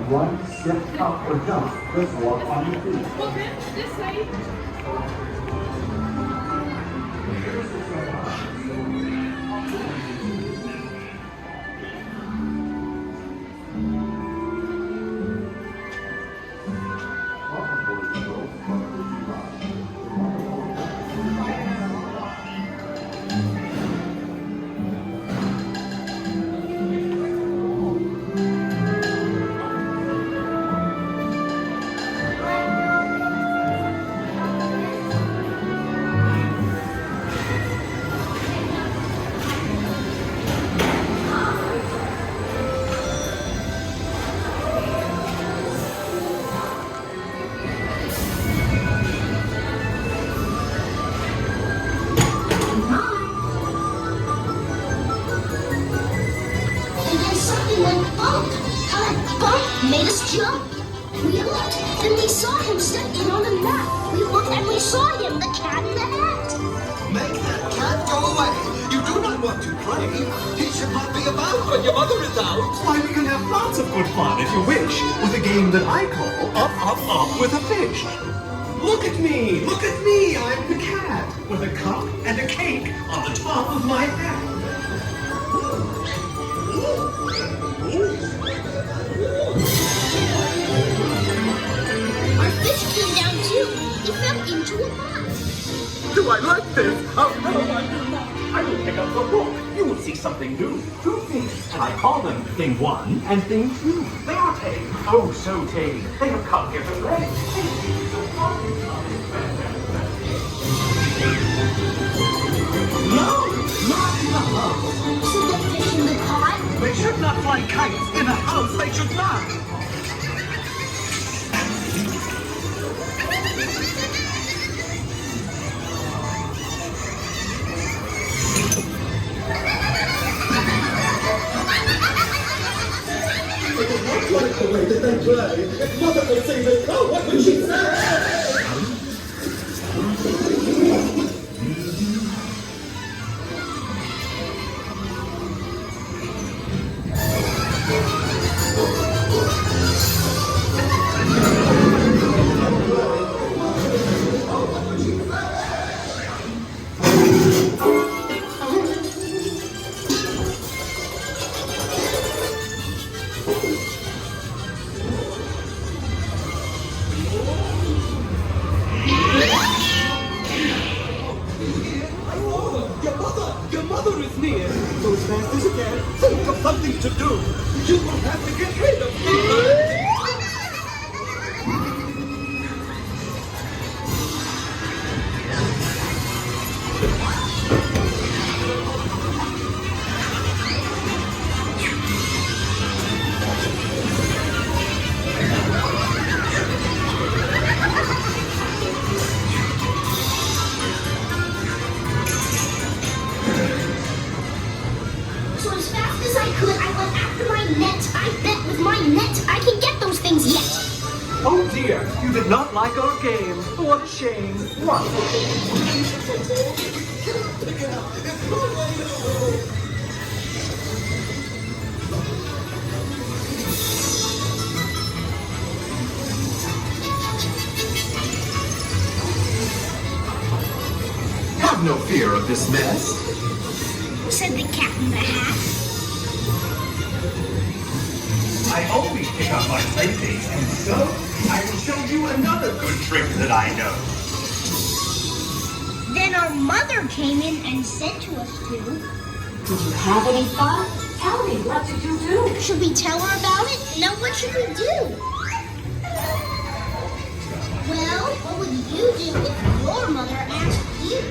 run, skip, hop, or jump. Just walk on your feet. Okay, this side. Made us jump. We looked, and we saw him step in on the mat. We looked and we saw him, the cat in the hat. Make that cat go away. You do not want to play. He should not be about when your mother is out. Why, we can have lots of good fun, if you wish, with a game that I call Up, Up, Up with a Fish. Look at me! Look at me! I'm the cat, with a cup and a cake on the top of my hat. Our fish came down too. He fell into a pond. Do I like this? Oh, no, I do not. I will pick up the book. You will see something new. Two things, and I call them Thing 1 and Thing 2. They are tame. Oh, so tame. They have come here to play. No, not in the house. Should the fish in the pond? They should not fly kites. In a house, they should not. Like the way that they play. If mother could see this, oh, what would she say? Your mother is near. Go as fast as you can. Think of something to do. You will have to get rid of me. So as fast as I could, I went after my net. I bet with my net, I can get those things yet. Oh dear, you did not like our game. What a shame. What a Have no fear of this mess. Said the cat in the hat. I always pick up my playthings, and so I will show you another good trick that I know. Then our mother came in and said to us to. Did you have any fun? Tell me, what did you do? Should we tell her about it? Now what should we do? Well, what would you do if your mother asked you?